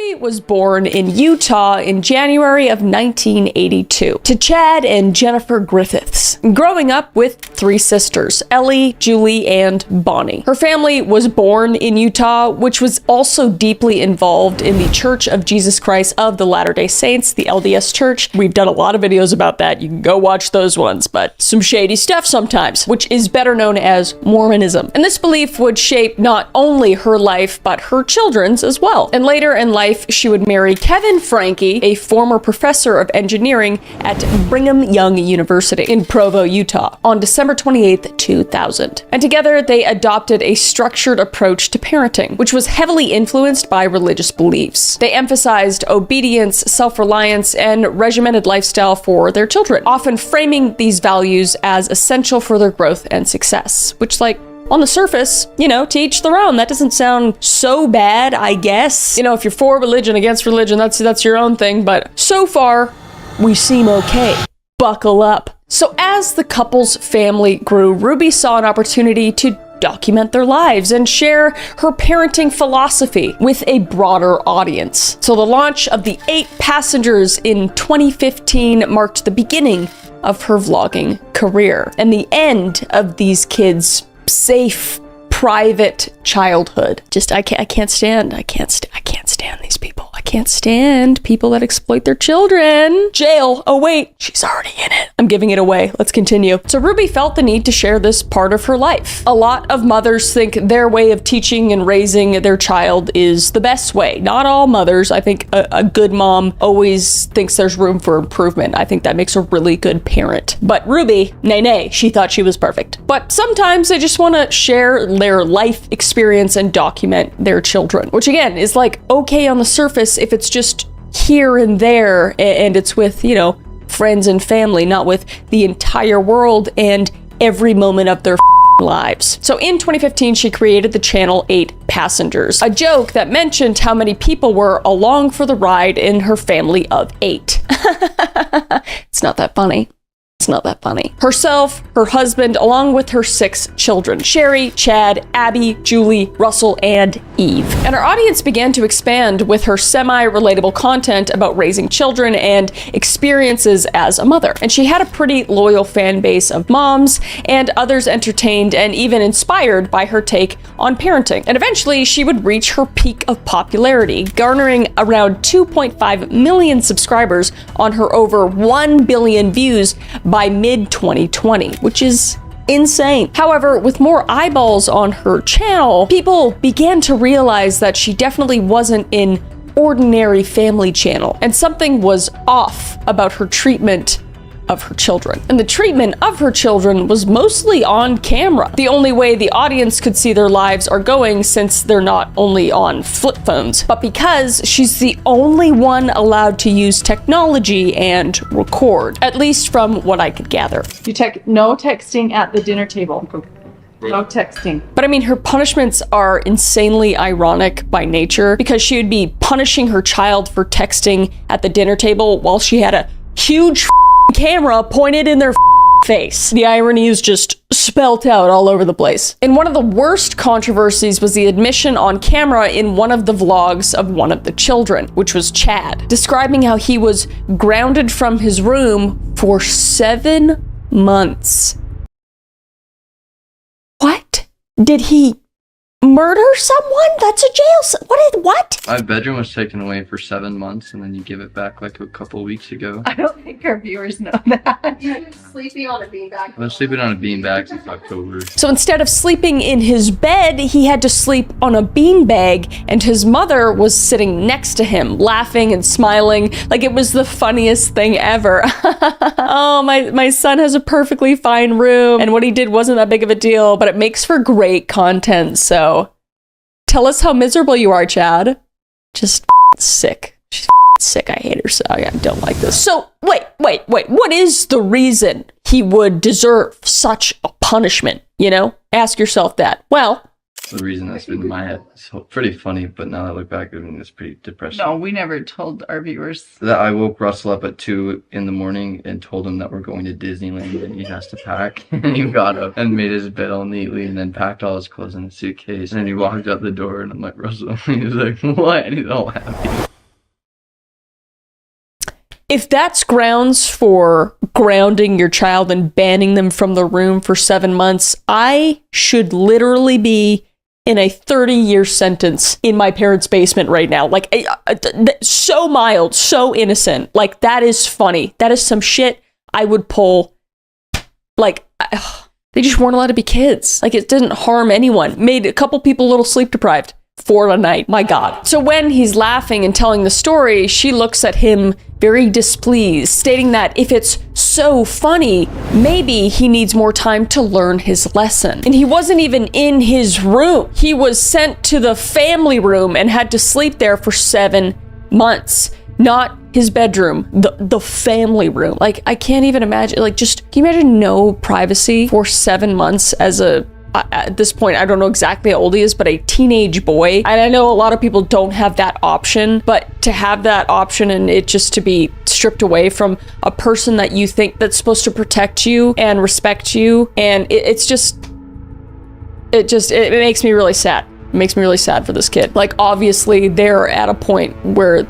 Ruby was born in Utah in January of 1982 to Chad and Jennifer Griffiths, growing up with 3 sisters, Ellie, Julie, and Bonnie. Her family was born in Utah, which was also deeply involved in the Church of Jesus Christ of the Latter-day Saints, the LDS Church. We've done a lot of videos about that. You can go watch those ones, but some shady stuff sometimes, which is better known as Mormonism. And this belief would shape not only her life, but her children's as well. And later in life, she would marry Kevin Franke, a former professor of engineering at Brigham Young University in Provo, Utah, on December 28th, 2000. And together, they adopted a structured approach to parenting, which was heavily influenced by religious beliefs. They emphasized obedience, self-reliance, and regimented lifestyle for their children, often framing these values as essential for their growth and success, which, like, on the surface, you know, to each their own. That doesn't sound so bad, I guess. You know, if you're for religion, against religion, that's your own thing, but so far, we seem okay. Buckle up. So as the couple's family grew, Ruby saw an opportunity to document their lives and share her parenting philosophy with a broader audience. So the launch of the 8 Passengers in 2015 marked the beginning of her vlogging career and the end of these kids' safe, private childhood. Just I can't stand these people. I can't stand people that exploit their children. Jail. Oh wait, she's already in it. I'm giving it away. Let's continue. So Ruby felt the need to share this part of her life. A lot of mothers think their way of teaching and raising their child is the best way. Not all mothers. I think a good mom always thinks there's room for improvement. I think that makes a really good parent. But Ruby, nay, she thought she was perfect. But sometimes they just want to share their life experience and document their children, which again is like okay on the surface if it's just here and there and it's with, you know, friends and family, not with the entire world and every moment of their lives. So in 2015, she created the channel 8 Passengers, a joke that mentioned how many people were along for the ride in her family of 8. It's not that funny. It's not that funny. Herself, her husband, along with her 6 children, Sherry, Chad, Abby, Julie, Russell, and Eve. And her audience began to expand with her semi-relatable content about raising children and experiences as a mother. And she had a pretty loyal fan base of moms and others entertained and even inspired by her take on parenting. And eventually she would reach her peak of popularity, garnering around 2.5 million subscribers on her over 1 billion views by mid-2020, which is insane. However, with more eyeballs on her channel, people began to realize that she definitely wasn't an ordinary family channel, and something was off about her treatment of her children. And the treatment of her children was mostly on camera. The only way the audience could see their lives are going, since they're not only on flip phones, but because she's the only one allowed to use technology and record, at least from what I could gather. No texting at the dinner table. No texting. But I mean, her punishments are insanely ironic by nature, because she would be punishing her child for texting at the dinner table while she had a huge camera pointed in their face. The irony is just spelt out all over the place. And one of the worst controversies was the admission on camera in one of the vlogs of one of the children, which was Chad, describing how he was grounded from his room for 7 months. What? Did he murder someone? That's a jail. What? My bedroom was taken away for 7 months, and then you give it back like a couple weeks ago. I don't think our viewers know that. You've been sleeping on a beanbag. I've been sleeping on a beanbag since October. So instead of sleeping in his bed, he had to sleep on a beanbag, and his mother was sitting next to him, laughing and smiling like it was the funniest thing ever. Oh, my son has a perfectly fine room, and what he did wasn't that big of a deal, but it makes for great content, so tell us how miserable you are, Chad. Just sick. She's sick. I hate her, so I don't like this. So, wait. What is the reason he would deserve such a punishment, you know? Ask yourself that. Well, the reason that's been in my head. It's pretty funny, but now that I look back, I mean, it's pretty depressing. No, we never told our viewers. That I woke Russell up at 2 in the morning and told him that we're going to Disneyland and he has to pack. And he got up and made his bed all neatly and then packed all his clothes in a suitcase. And then he walked out the door and I'm like, Russell, he was like, what? And he's all happy. if that's grounds for grounding your child and banning them from the room for 7 months, I should literally be in a 30-year sentence in my parents' basement right now. Like, so mild, so innocent. Like, that is funny. That is some shit I would pull. Like, they just weren't allowed to be kids. Like, it didn't harm anyone. Made a couple people a little sleep deprived for a night. My God. So when he's laughing and telling the story, she looks at him very displeased, stating that if it's so funny, maybe he needs more time to learn his lesson. And he wasn't even in his room. He was sent to the family room and had to sleep there for 7 months. Not his bedroom, the family room. Like, I can't even imagine, like, just, can you imagine no privacy for 7 months as at this point, I don't know exactly how old he is, but a teenage boy. And I know a lot of people don't have that option, but to have that option and it just to be stripped away from a person that you think that's supposed to protect you and respect you, and it makes me really sad. It makes me really sad for this kid. Like, obviously, they're at a point where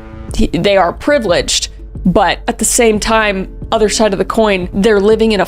they are privileged, but at the same time, other side of the coin, they're living in a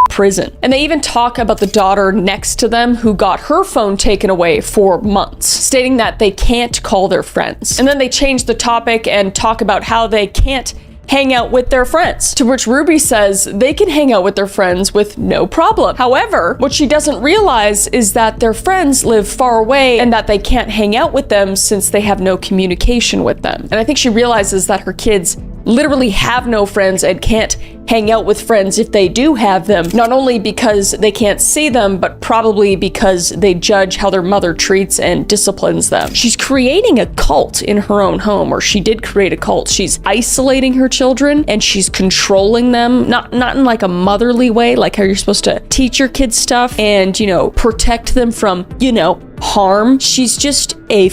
prison. And they even talk about the daughter next to them who got her phone taken away for months, stating that they can't call their friends. And then they change the topic and talk about how they can't hang out with their friends, to which Ruby says they can hang out with their friends with no problem. However, what she doesn't realize is that their friends live far away and that they can't hang out with them since they have no communication with them. And I think she realizes that her kids literally have no friends and can't hang out with friends if they do have them, not only because they can't see them, but probably because they judge how their mother treats and disciplines them. She's creating a cult in her own home, or she did create a cult. She's isolating her children and she's controlling them, not in like a motherly way, like how you're supposed to teach your kids stuff and, you know, protect them from, you know, harm. She's just a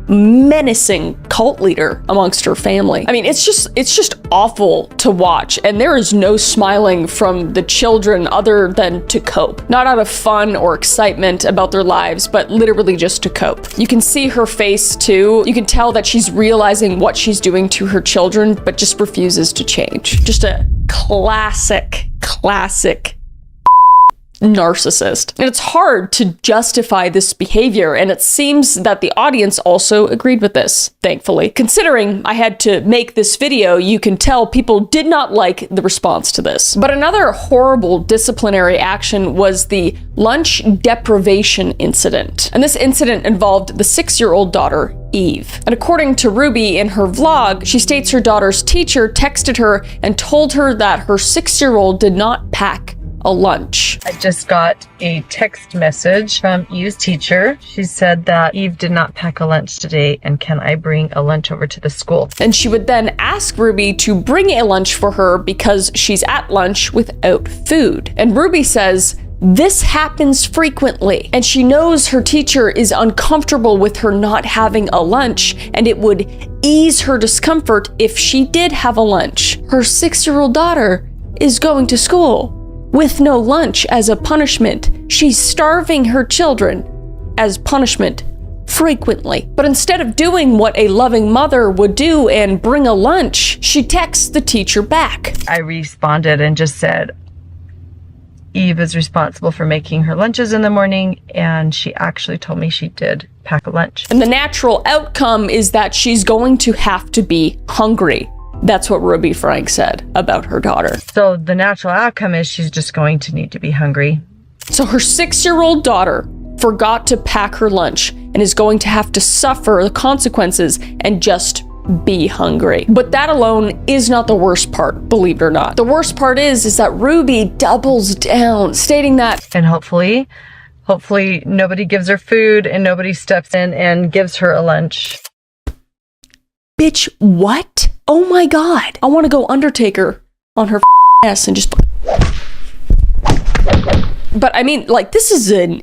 menacing cult leader amongst her family. I mean, it's just awful to watch, and there is no smiling from the children other than to cope. Not out of fun or excitement about their lives, but literally just to cope. You can see her face too. You can tell that she's realizing what she's doing to her children, but just refuses to change. Just a classic narcissist. And it's hard to justify this behavior, and it seems that the audience also agreed with this, thankfully. Considering I had to make this video, you can tell people did not like the response to this. But another horrible disciplinary action was the lunch deprivation incident. And this incident involved the 6-year-old daughter, Eve. And according to Ruby in her vlog, she states her daughter's teacher texted her and told her that her 6-year-old did not pack a lunch. I just got a text message from Eve's teacher. She said that Eve did not pack a lunch today, and can I bring a lunch over to the school? And she would then ask Ruby to bring a lunch for her because she's at lunch without food. And Ruby says this happens frequently, and she knows her teacher is uncomfortable with her not having a lunch, and it would ease her discomfort if she did have a lunch. Her 6-year-old daughter is going to school with no lunch as a punishment. She's starving her children as punishment frequently. But instead of doing what a loving mother would do and bring a lunch, she texts the teacher back. I responded and just said, Eve is responsible for making her lunches in the morning, and she actually told me she did pack a lunch. And the natural outcome is that she's going to have to be hungry. That's what Ruby Franke said about her daughter. So the natural outcome is she's just going to need to be hungry. So her 6-year-old daughter forgot to pack her lunch and is going to have to suffer the consequences and just be hungry. But that alone is not the worst part, believe it or not. The worst part is that Ruby doubles down, stating that, and hopefully nobody gives her food and nobody steps in and gives her a lunch. Bitch, what? Oh my God. I want to go Undertaker on her ass and just... But I mean, like, this is an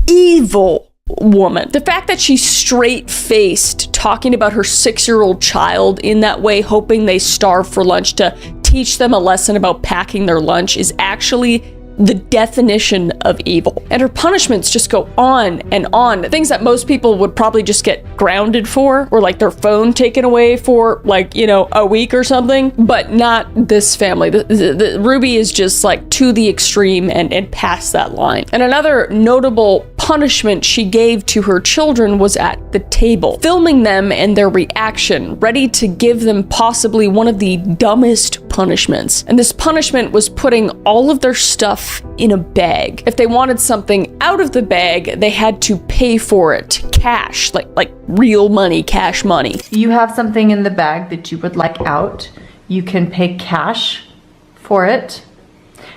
evil woman. The fact that she's straight-faced talking about her 6-year-old child in that way, hoping they starve for lunch to teach them a lesson about packing their lunch, is actually the definition of evil. And her punishments just go on and on. Things that most people would probably just get grounded for, or like their phone taken away for like, you know, a week or something, but not this family. The Ruby is just like to the extreme and past that line. And another notable punishment she gave to her children was at the table, filming them and their reaction, ready to give them possibly one of the dumbest punishments. And this punishment was putting all of their stuff in a bag. If they wanted something out of the bag, they had to pay for it, cash, like real money, cash money. You have something in the bag that you would like out. You can pay cash for it.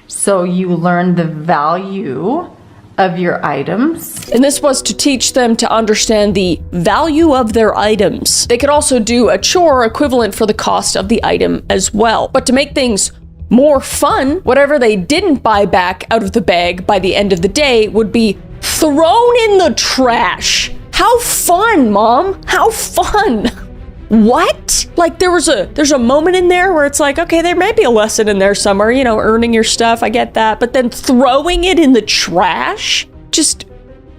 So you learn the value of your items. And this was to teach them to understand the value of their items. They could also do a chore equivalent for the cost of the item as well. But to make things more fun, whatever they didn't buy back out of the bag by the end of the day would be thrown in the trash. How fun, Mom? How fun? What? Like there's a moment in there where it's like, okay, there may be a lesson in there somewhere, you know, earning your stuff, I get that, but then throwing it in the trash? Just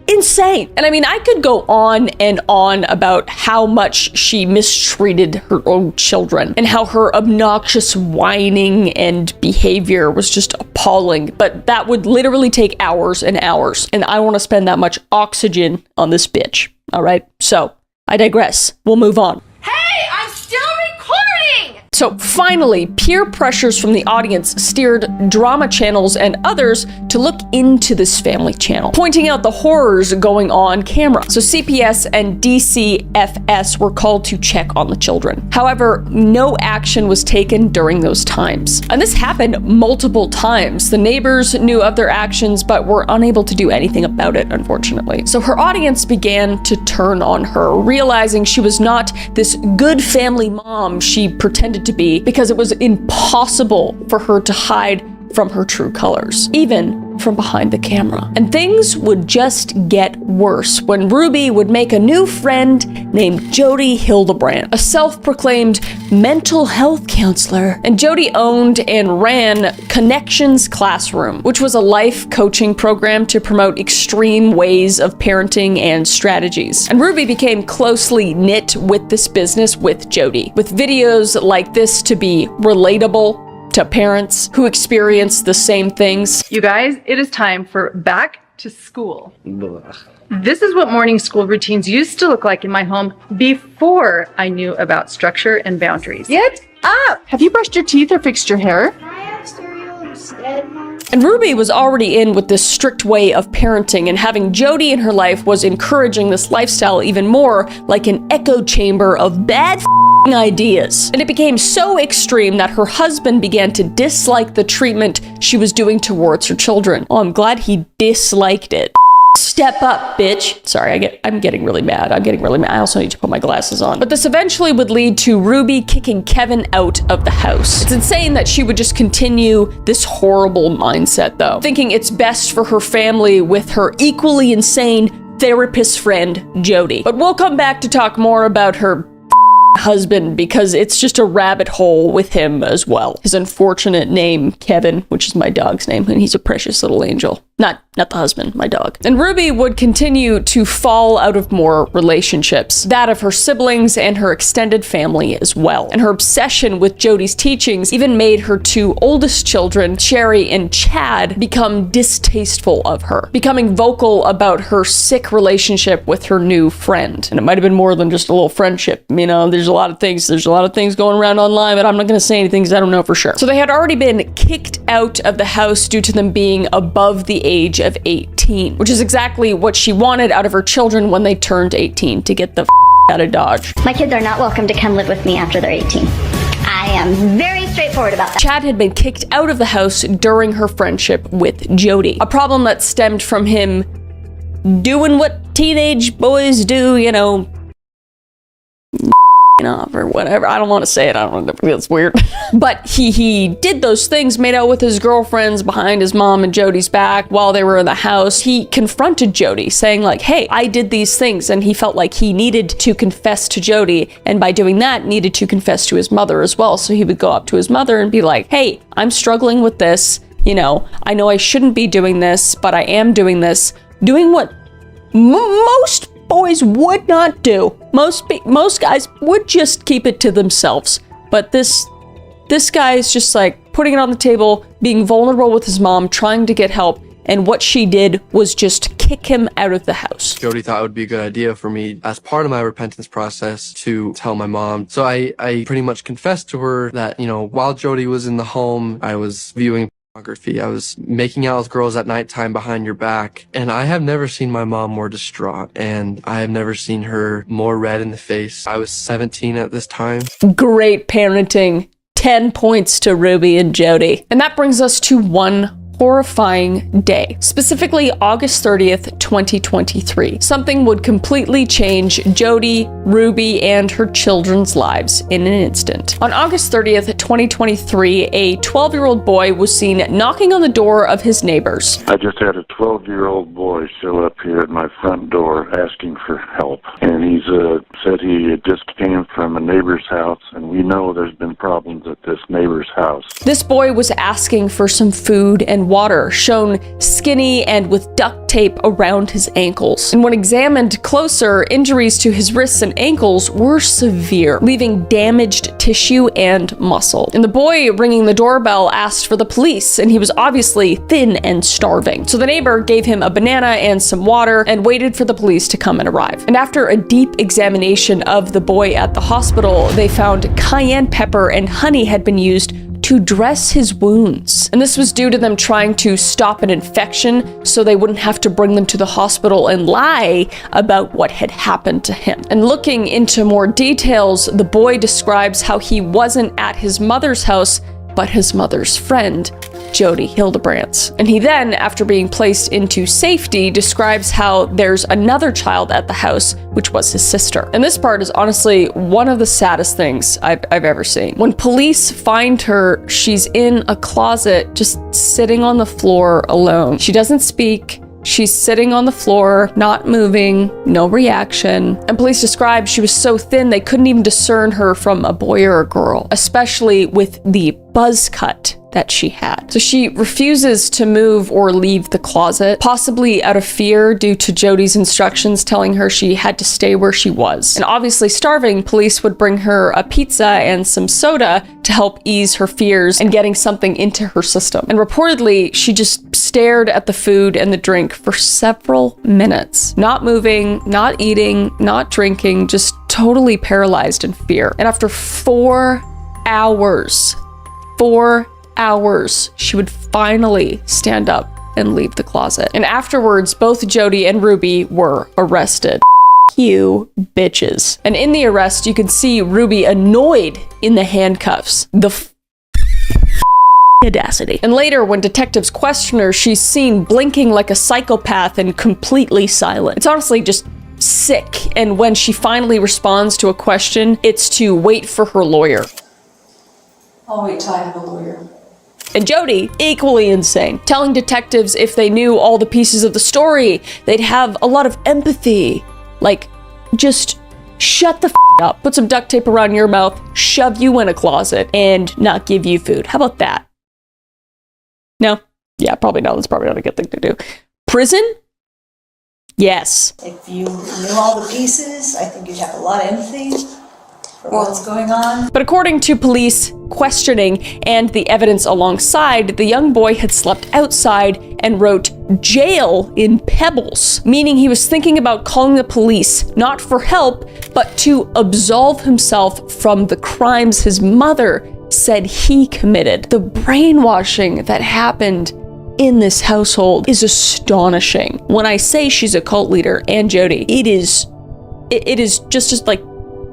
insane. And I mean, I could go on and on about how much she mistreated her own children and how her obnoxious whining and behavior was just appalling, but that would literally take hours and hours, and I want to spend that much oxygen on this bitch. All right, so I digress. We'll move on. Hey, I'm still recording! So finally, peer pressures from the audience steered drama channels and others to look into this family channel, pointing out the horrors going on camera. So CPS and DCFS were called to check on the children. However, no action was taken during those times. And this happened multiple times. The neighbors knew of their actions, but were unable to do anything about it, unfortunately. So her audience began to turn on her, realizing she was not this good family mom she pretended to be, because it was impossible for her to hide from her true colors, even from behind the camera. And things would just get worse when Ruby would make a new friend named Jodi Hildebrandt, a self-proclaimed mental health counselor. And Jodi owned and ran Connections Classroom, which was a life coaching program to promote extreme ways of parenting and strategies. And Ruby became closely knit with this business with Jodi, with videos like this to be relatable to parents who experience the same things. You guys, it is time for back to school. Ugh. This is what morning school routines used to look like in my home before I knew about structure and boundaries. Get up! Have you brushed your teeth or fixed your hair? I have cereal instead, Mom. And Ruby was already in with this strict way of parenting, and having Jodi in her life was encouraging this lifestyle even more, like an echo chamber of bad ideas. And it became so extreme that her husband began to dislike the treatment she was doing towards her children. Oh, I'm glad he disliked it. Step up, bitch. Sorry, I'm getting really mad. I also need to put my glasses on. But this eventually would lead to Ruby kicking Kevin out of the house. It's insane that she would just continue this horrible mindset, though, thinking it's best for her family with her equally insane therapist friend, Jodi. But we'll come back to talk more about her husband, because it's just a rabbit hole with him as well. His unfortunate name, Kevin, which is my dog's name, and he's a precious little angel. Not the husband, my dog. And Ruby would continue to fall out of more relationships, that of her siblings and her extended family as well. And her obsession with Jodi's teachings even made her two oldest children, Sherry and Chad, become distasteful of her, becoming vocal about her sick relationship with her new friend. And it might have been more than just a little friendship. You know, there's a lot of things going around online, but I'm not going to say anything because I don't know for sure. So they had already been kicked out of the house due to them being above the age of 18, which is exactly what she wanted out of her children when they turned 18, to get the out of Dodge. My kids are not welcome to come live with me after they're 18. I am very straightforward about that. Chad had been kicked out of the house during her friendship with Jodi, a problem that stemmed from him doing what teenage boys do, you know, off or whatever. I don't want to say it. I don't know. It feels weird. But he did those things, made out with his girlfriends behind his mom and Jodi's back while they were in the house. He confronted Jodi, saying like, hey, I did these things. And he felt like he needed to confess to Jodi, and by doing that, needed to confess to his mother as well. So he would go up to his mother and be like, hey, I'm struggling with this. you know I shouldn't be doing this, but I am doing this, doing what most boys would not do. Most guys would just keep it to themselves. But this guy is just like putting it on the table, being vulnerable with his mom, trying to get help. And what she did was just kick him out of the house. Jodi thought it would be a good idea for me, as part of my repentance process, to tell my mom. So I pretty much confessed to her that, you know, while Jodi was in the home, I was viewing pornography. I was making out with girls at nighttime behind your back. And I have never seen my mom more distraught. And I have never seen her more red in the face. I was 17 at this time. Great parenting. 10 points to Ruby and Jodi. And that brings us to one horrifying day, specifically August 30th, 2023. Something would completely change Jodi, Ruby, and her children's lives in an instant. On August 30th, 2023, a 12-year-old boy was seen knocking on the door of his neighbors. I just had a 12-year-old boy show up here at my front door asking for help. And he's said he had just came from a neighbor's house, and we know there's been problems at this neighbor's house. This boy was asking for some food and water, shown skinny and with duct tape around his ankles. And when examined closer, injuries to his wrists and ankles were severe, leaving damaged tissue and muscle. And the boy ringing the doorbell asked for the police, and he was obviously thin and starving. So the neighbor gave him a banana and some water and waited for the police to come and arrive. And after a deep examination of the boy at the hospital, they found cayenne pepper and honey had been used to dress his wounds. And this was due to them trying to stop an infection so they wouldn't have to bring them to the hospital and lie about what had happened to him. And looking into more details, the boy describes how he wasn't at his mother's house, but his mother's friend, Jodi Hildebrandt's. And he then, after being placed into safety, describes how there's another child at the house, which was his sister. And this part is honestly one of the saddest things I've ever seen. When police find her, she's in a closet, just sitting on the floor alone. She doesn't speak. She's sitting on the floor, not moving, no reaction. And police described she was so thin they couldn't even discern her from a boy or a girl, especially with the buzz cut that she had. So she refuses to move or leave the closet, possibly out of fear due to Jodi's instructions telling her she had to stay where she was. And obviously starving, police would bring her a pizza and some soda to help ease her fears and getting something into her system. And reportedly, she just stared at the food and the drink for several minutes, not moving, not eating, not drinking, just totally paralyzed in fear. And after 4 hours, she would finally stand up and leave the closet. And afterwards, both Jodi and Ruby were arrested. You bitches. And in the arrest, you can see Ruby annoyed in the handcuffs. The audacity. And later, when detectives question her, she's seen blinking like a psychopath and completely silent. It's honestly just sick. And when she finally responds to a question, it's to wait for her lawyer. I'll wait till I have a lawyer. And Jodi, equally insane, telling detectives if they knew all the pieces of the story, they'd have a lot of empathy. Like, just shut the up, put some duct tape around your mouth, shove you in a closet, and not give you food. How about that? No? Yeah, probably not. That's probably not a good thing to do. Prison? Yes. If you knew all the pieces, I think you'd have a lot of empathy for what's going on. But according to police questioning and the evidence alongside, the young boy had slept outside and wrote jail in pebbles, meaning he was thinking about calling the police, not for help, but to absolve himself from the crimes his mother said he committed. The brainwashing that happened in this household is astonishing. When I say she's a cult leader and Jodi, it is just like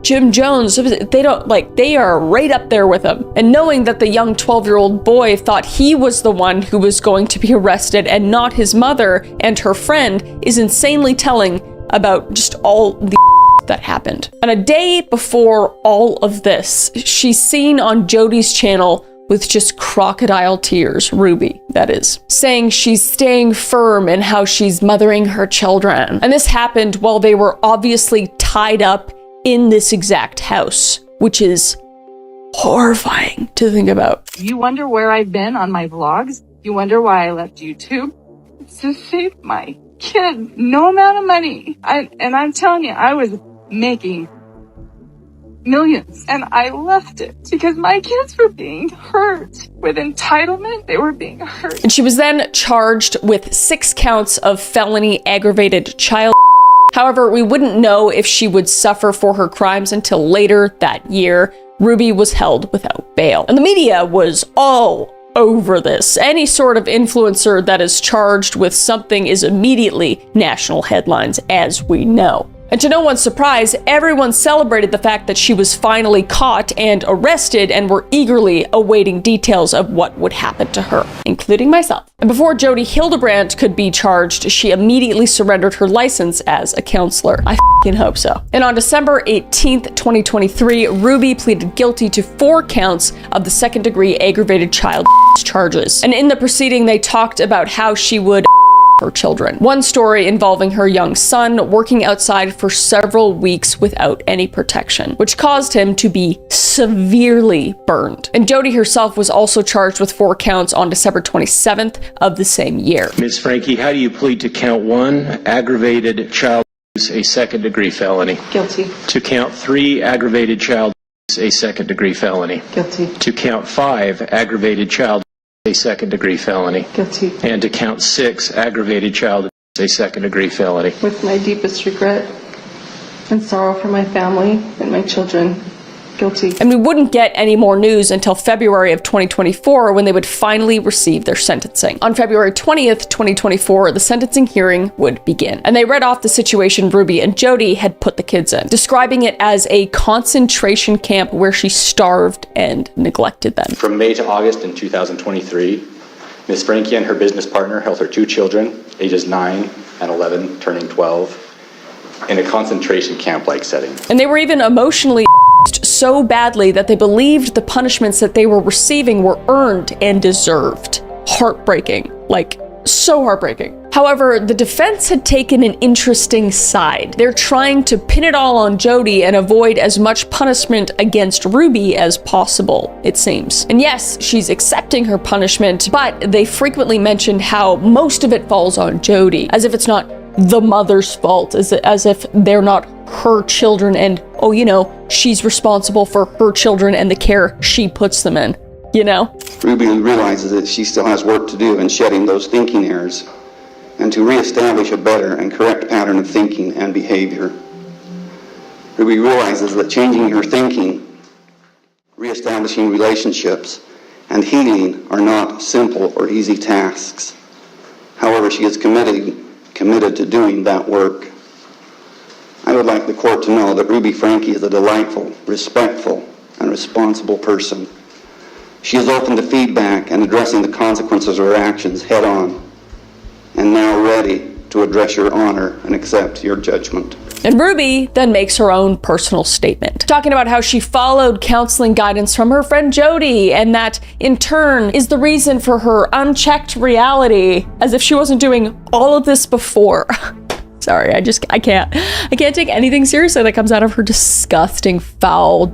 Jim Jones. They are right up there with him. And knowing that the young 12-year-old boy thought he was the one who was going to be arrested and not his mother and her friend is insanely telling about just all the that happened. And a day before all of this, she's seen on Jodi's channel with just crocodile tears, Ruby, that is, saying she's staying firm and how she's mothering her children. And this happened while they were obviously tied up in this exact house, which is horrifying to think about. You wonder where I've been on my vlogs? You wonder why I left YouTube? It's to save my kid. No amount of money. I'm telling you, I was making millions, and I left it because my kids were being hurt. With entitlement, they were being hurt. And she was then charged with 6 counts of felony aggravated child. However, we wouldn't know if she would suffer for her crimes until later that year. Ruby was held without bail. And the media was all over this. Any sort of influencer that is charged with something is immediately national headlines, as we know. And to no one's surprise, everyone celebrated the fact that she was finally caught and arrested and were eagerly awaiting details of what would happen to her, including myself. And before Jodi Hildebrandt could be charged, she immediately surrendered her license as a counselor. I f***ing hope so. And on December 18th, 2023, Ruby pleaded guilty to 4 counts of the second-degree aggravated child charges. And in the proceeding, they talked about how she would her children. One story involving her young son working outside for several weeks without any protection, which caused him to be severely burned. And Jodi herself was also charged with 4 counts on December 27th of the same year. Ms. Franke, how do you plead to count 1, aggravated child abuse, a second-degree felony? Guilty. To count 3, aggravated child abuse, a second-degree felony? Guilty. To count 5, aggravated child abuse, a second-degree felony? Guilty. And to count 6, aggravated child abuse, a second-degree felony? With my deepest regret and sorrow for my family and my children, guilty. And we wouldn't get any more news until February of 2024 when they would finally receive their sentencing. On February 20th, 2024, the sentencing hearing would begin. And they read off the situation Ruby and Jodi had put the kids in, describing it as a concentration camp where she starved and neglected them. From May to August in 2023, Ms. Franke and her business partner held her 2 children, ages 9 and 11, turning 12, in a concentration camp-like setting. And they were even emotionally so badly that they believed the punishments that they were receiving were earned and deserved. Heartbreaking. Like, so heartbreaking. However, the defense had taken an interesting side. They're trying to pin it all on Jodi and avoid as much punishment against Ruby as possible, it seems. And yes, she's accepting her punishment, but they frequently mentioned how most of it falls on Jodi, as if it's not the mother's fault, as if they're not her children and, oh, you know, she's responsible for her children and the care she puts them in, you know? Ruby realizes that she still has work to do in shedding those thinking errors and to reestablish a better and correct pattern of thinking and behavior. Ruby realizes that changing her thinking, reestablishing relationships, and healing are not simple or easy tasks. However, she is committed to doing that work. I would like the court to know that Ruby Franke is a delightful, respectful, and responsible person. She is open to feedback and addressing the consequences of her actions head on, and now ready to address your honor and accept your judgment. And Ruby then makes her own personal statement, talking about how she followed counseling guidance from her friend Jodi, and that in turn is the reason for her unchecked reality, as if she wasn't doing all of this before. Sorry, I can't take anything seriously that comes out of her disgusting, foul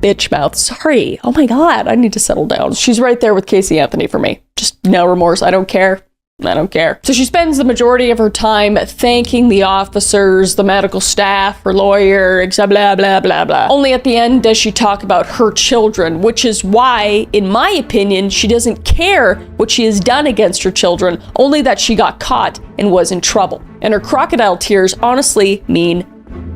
bitch mouth. Sorry. Oh my God, I need to settle down. She's right there with Casey Anthony for me. Just no remorse. I don't care. I don't care. So she spends the majority of her time thanking the officers, the medical staff, her lawyer, blah, blah, blah, blah. Only at the end does she talk about her children, which is why, in my opinion, she doesn't care what she has done against her children, only that she got caught and was in trouble. And her crocodile tears honestly mean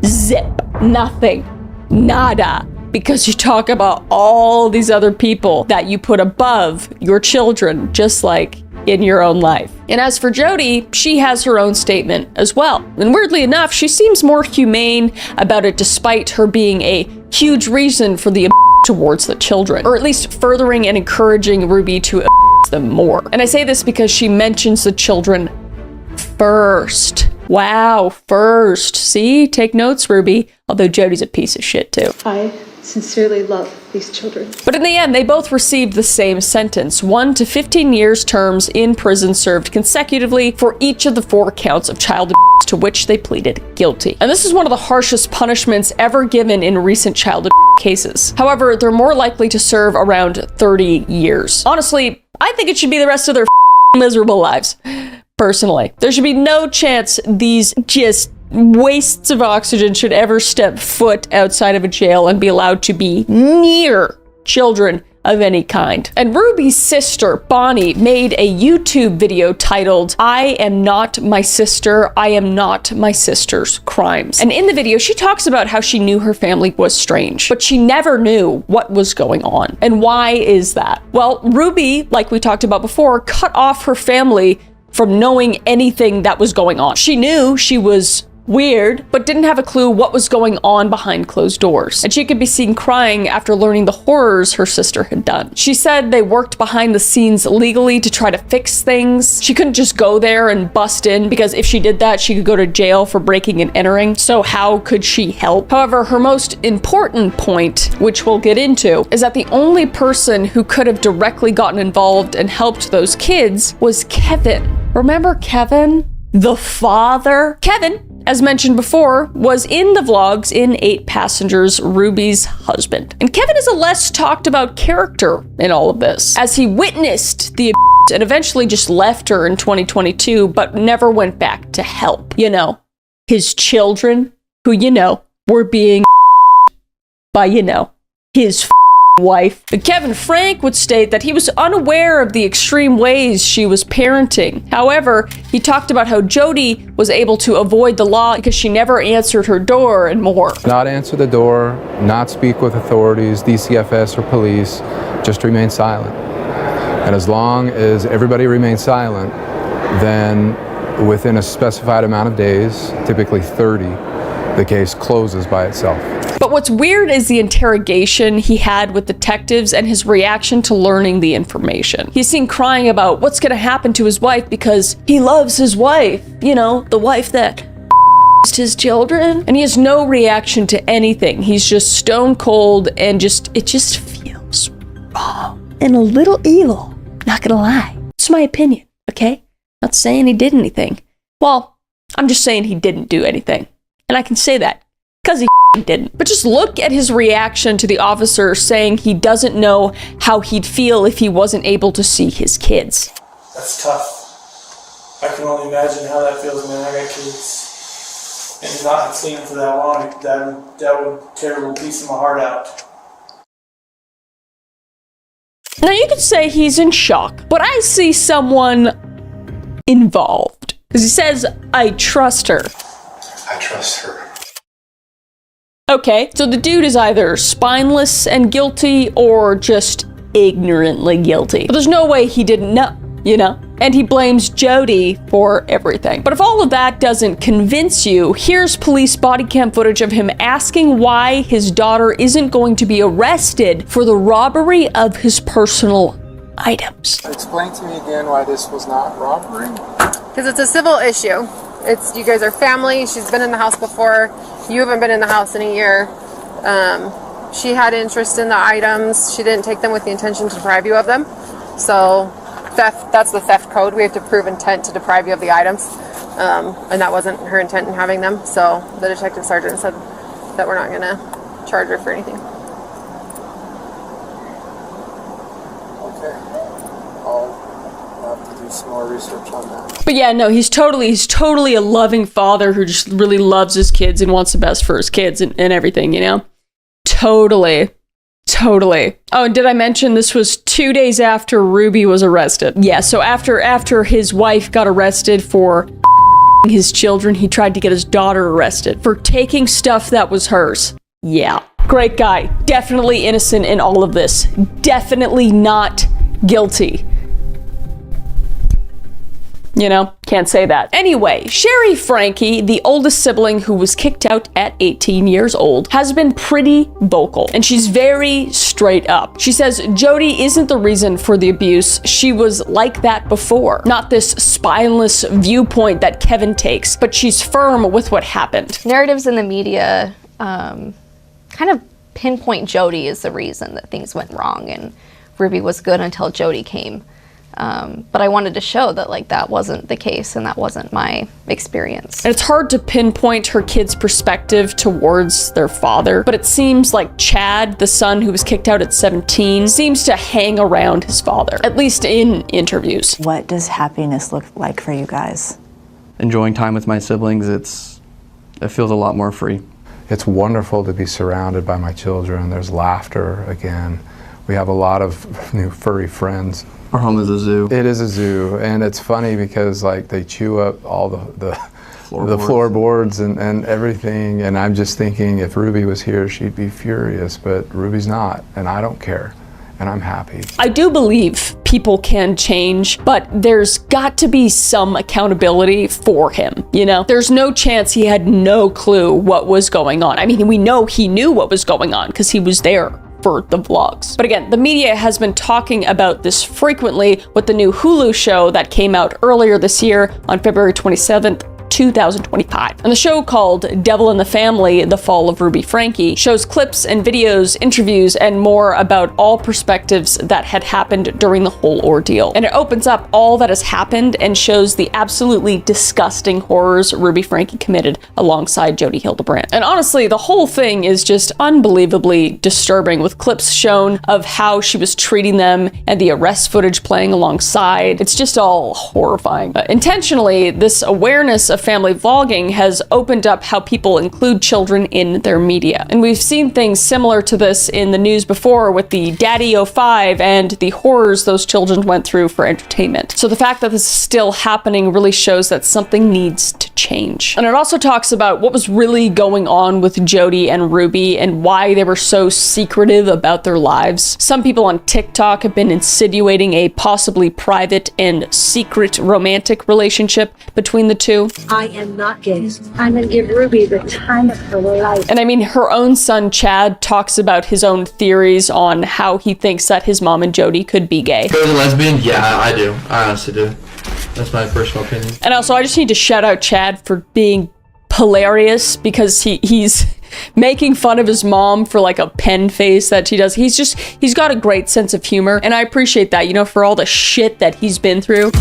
zip, nothing, nada. Because you talk about all these other people that you put above your children, just like in your own life. And as for Jodi, she has her own statement as well. And weirdly enough, she seems more humane about it despite her being a huge reason for the towards the children, or at least furthering and encouraging Ruby to them more. And I say this because she mentions the children first. Wow, first. See? Take notes, Ruby. Although Jodi's a piece of shit too. I sincerely love these children. But in the end, they both received the same sentence, 1 to 15 years terms in prison served consecutively for each of the 4 counts of child abuse to which they pleaded guilty. And this is one of the harshest punishments ever given in recent child abuse cases. However, they're more likely to serve around 30 years. Honestly, I think it should be the rest of their miserable lives. Personally, there should be no chance these just wastes of oxygen should ever step foot outside of a jail and be allowed to be near children of any kind. And Ruby's sister, Bonnie, made a YouTube video titled, "I am not my sister, I am not my sister's crimes." And in the video, she talks about how she knew her family was strange, but she never knew what was going on. And why is that? Well, Ruby, like we talked about before, cut off her family from knowing anything that was going on. She knew she was weird, but didn't have a clue what was going on behind closed doors. And she could be seen crying after learning the horrors her sister had done. She said they worked behind the scenes legally to try to fix things. She couldn't just go there and bust in, because if she did that, she could go to jail for breaking and entering. So how could she help? However, her most important point, which we'll get into, is that the only person who could have directly gotten involved and helped those kids was Kevin. Remember Kevin? The father? Kevin, as mentioned before, was in the vlogs in 8 Passengers, Ruby's husband. And Kevin is a less talked about character in all of this, as he witnessed the abuse and eventually just left her in 2022, but never went back to help. You know, his children, who, you know, were being by, you know, his wife. But Kevin Franke would state that he was unaware of the extreme ways she was parenting. However, he talked about how Jodi was able to avoid the law because she never answered her door and more. Not answer the door, not speak with authorities, DCFS or police, just remain silent. And as long as everybody remains silent, then within a specified amount of days, typically 30, the case closes by itself. But what's weird is the interrogation he had with detectives and his reaction to learning the information. He's seen crying about what's gonna happen to his wife because he loves his wife. You know, the wife that his children. And he has no reaction to anything. He's just stone cold and it just feels wrong and a little evil. Not gonna lie. It's my opinion, okay? Not saying he did anything. Well, I'm just saying he didn't do anything. And I can say that because he didn't. But just look at his reaction to the officer saying he doesn't know how he'd feel if he wasn't able to see his kids. That's tough. I can only imagine how that feels, man. I got kids. And not have seen them for that long, that would tear a little piece of my heart out. Now you could say he's in shock, but I see someone involved. Because he says, I trust her. I trust her. Okay, so the dude is either spineless and guilty or just ignorantly guilty. But there's no way he didn't know, you know? And he blames Jodi for everything. But if all of that doesn't convince you, here's police body cam footage of him asking why his daughter isn't going to be arrested for the robbery of his personal items. Explain to me again why this was not robbery. Because it's a civil issue. It's, you guys are family. She's been in the house before. You haven't been in the house in a year. She had interest in the items. She didn't take them with the intention to deprive you of them. So theft, that's the theft code. We have to prove intent to deprive you of the items. And that wasn't her intent in having them. So the detective sergeant said that we're not going to charge her for anything. Okay. I'll have to do some more research on that. But yeah, no, he's totally a loving father who just really loves his kids and wants the best for his kids and everything, you know? Totally. Oh, and did I mention this was 2 days after Ruby was arrested? Yeah, so after his wife got arrested for his children, he tried to get his daughter arrested for taking stuff that was hers. Yeah. Great guy. Definitely innocent in all of this. Definitely not guilty. You know, can't say that. Anyway, Sherry Franke, the oldest sibling who was kicked out at 18 years old, has been pretty vocal, and she's very straight up. She says Jodi isn't the reason for the abuse. She was like that before. Not this spineless viewpoint that Kevin takes, but she's firm with what happened. Narratives in the media kind of pinpoint Jodi as the reason that things went wrong, and Ruby was good until Jodi came. But I wanted to show that like that wasn't the case and that wasn't my experience. And it's hard to pinpoint her kids' perspective towards their father, but it seems like Chad, the son who was kicked out at 17, seems to hang around his father, at least in interviews. What does happiness look like for you guys? Enjoying time with my siblings, it feels a lot more free. It's wonderful to be surrounded by my children. There's laughter again. We have a lot of new furry friends. Our home is a zoo. It is a zoo, and it's funny because like they chew up all the floorboards and everything, and I'm just thinking if Ruby was here, she'd be furious, but Ruby's not, and I don't care, and I'm happy. I do believe people can change, but there's got to be some accountability for him, you know? There's no chance he had no clue what was going on. I mean, we know he knew what was going on because he was there for the vlogs. But again, the media has been talking about this frequently with the new Hulu show that came out earlier this year on February 27th, 2025. And the show called Devil in the Family, The Fall of Ruby Franke shows clips and videos, interviews, and more about all perspectives that had happened during the whole ordeal. And it opens up all that has happened and shows the absolutely disgusting horrors Ruby Franke committed alongside Jodi Hildebrandt. And honestly, the whole thing is just unbelievably disturbing, with clips shown of how she was treating them and the arrest footage playing alongside. It's just all horrifying. Intentionally, this awareness of family vlogging has opened up how people include children in their media. And we've seen things similar to this in the news before with the Daddy 05 and the horrors those children went through for entertainment. So the fact that this is still happening really shows that something needs to change. And it also talks about what was really going on with Jodi and Ruby and why they were so secretive about their lives. Some people on TikTok have been insinuating a possibly private and secret romantic relationship between the two. I am not gay. I'm gonna give Ruby the time of her life. And I mean, her own son Chad talks about his own theories on how he thinks that his mom and Jodi could be gay. Are they lesbian? Yeah, I do. I honestly do. That's my personal opinion. And also, I just need to shout out Chad for being hilarious because he's making fun of his mom for like a pen face that she does. He's got a great sense of humor, and I appreciate that, you know, for all the shit that he's been through.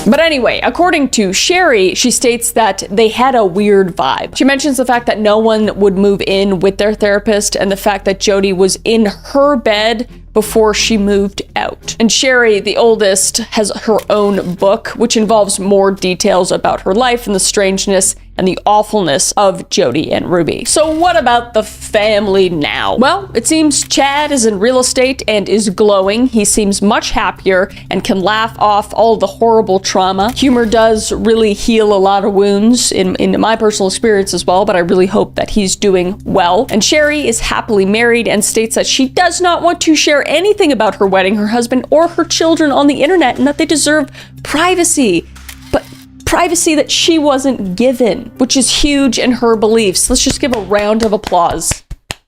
But anyway, according to Sherry, she states that they had a weird vibe. She mentions the fact that no one would move in with their therapist and the fact that Jodi was in her bed before she moved out. And Sherry, the oldest, has her own book, which involves more details about her life and the strangeness and the awfulness of Jodi and Ruby. So what about the family now? Well, it seems Chad is in real estate and is glowing. He seems much happier and can laugh off all the horrible trauma. Humor does really heal a lot of wounds in my personal experience as well, but I really hope that he's doing well. And Sherry is happily married and states that she does not want to share anything about her wedding, her husband, or her children on the internet, and that they deserve privacy. But privacy that she wasn't given, which is huge in her beliefs. Let's just give a round of applause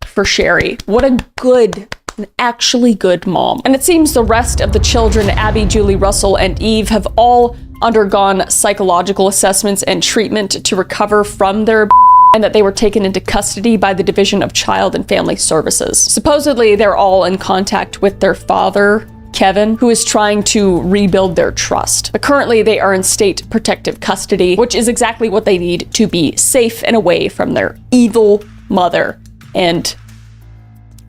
for Sherry. What a good, an actually good mom. And it seems the rest of the children, Abby, Julie, Russell, and Eve, have all undergone psychological assessments and treatment to recover from their and that they were taken into custody by the Division of Child and Family Services. Supposedly, they're all in contact with their father, Kevin, who is trying to rebuild their trust. But currently, they are in state protective custody, which is exactly what they need to be safe and away from their evil mother and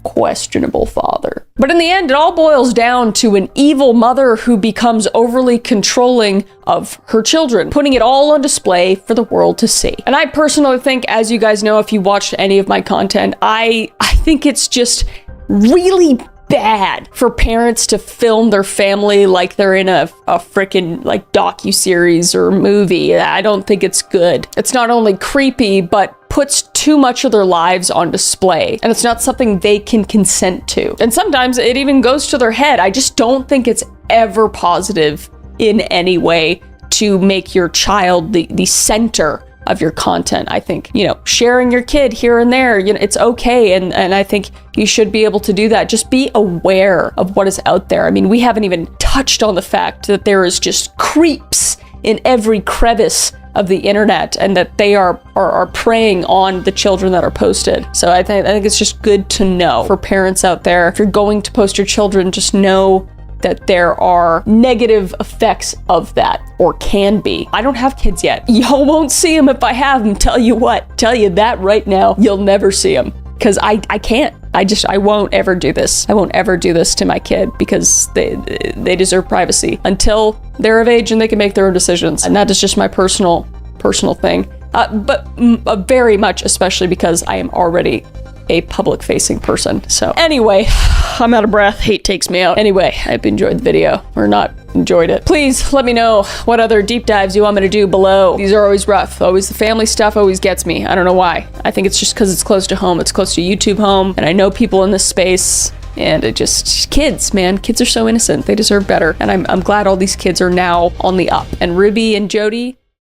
questionable father. But in the end, it all boils down to an evil mother who becomes overly controlling of her children, putting it all on display for the world to see. And I personally think, as you guys know, if you watched any of my content, I think it's just really bad for parents to film their family like they're in a freaking like docu-series or movie. I don't think it's good. It's not only creepy, but puts too much of their lives on display, and it's not something they can consent to. And sometimes it even goes to their head. I just don't think it's ever positive in any way to make your child the center of your content. I think, you know, sharing your kid here and there, you know, it's okay, and I think you should be able to do that. Just be aware of what is out there. I mean, we haven't even touched on the fact that there is just creeps in every crevice of the internet, and that they are preying on the children that are posted. So I think it's just good to know for parents out there, if you're going to post your children, just know that there are negative effects of that, or can be. I don't have kids yet. Y'all won't see them if I have them. Tell you that right now. You'll never see them, because I can't. I won't ever do this. I won't ever do this to my kid, because they deserve privacy until they're of age and they can make their own decisions. And that is just my personal thing. But very much, especially because I am already a public-facing person. So anyway, I'm out of breath. Hate takes me out. Anyway, I hope you enjoyed the video, or not enjoyed it. Please let me know what other deep dives you want me to do below. These are always rough. Always the family stuff always gets me. I don't know why. I think it's just because it's close to home. It's close to YouTube home, and I know people in this space. And it just, kids, man, kids are so innocent. They deserve better. And I'm glad all these kids are now on the up. And Ruby and Jodi,